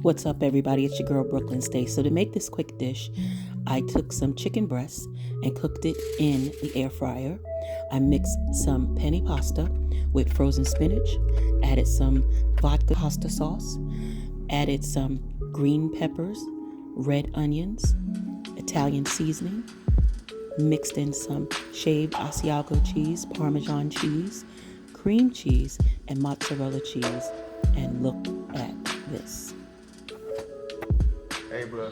What's up, everybody? It's your girl, Brooklyn Stay. So to make this quick dish, I took some chicken breasts and cooked it in the air fryer. I mixed some penne pasta with frozen spinach, added some vodka pasta sauce, added some green peppers, red onions, Italian seasoning, mixed in some shaved Asiago cheese, Parmesan cheese, cream cheese, and mozzarella cheese. And look at this. Hey, bro.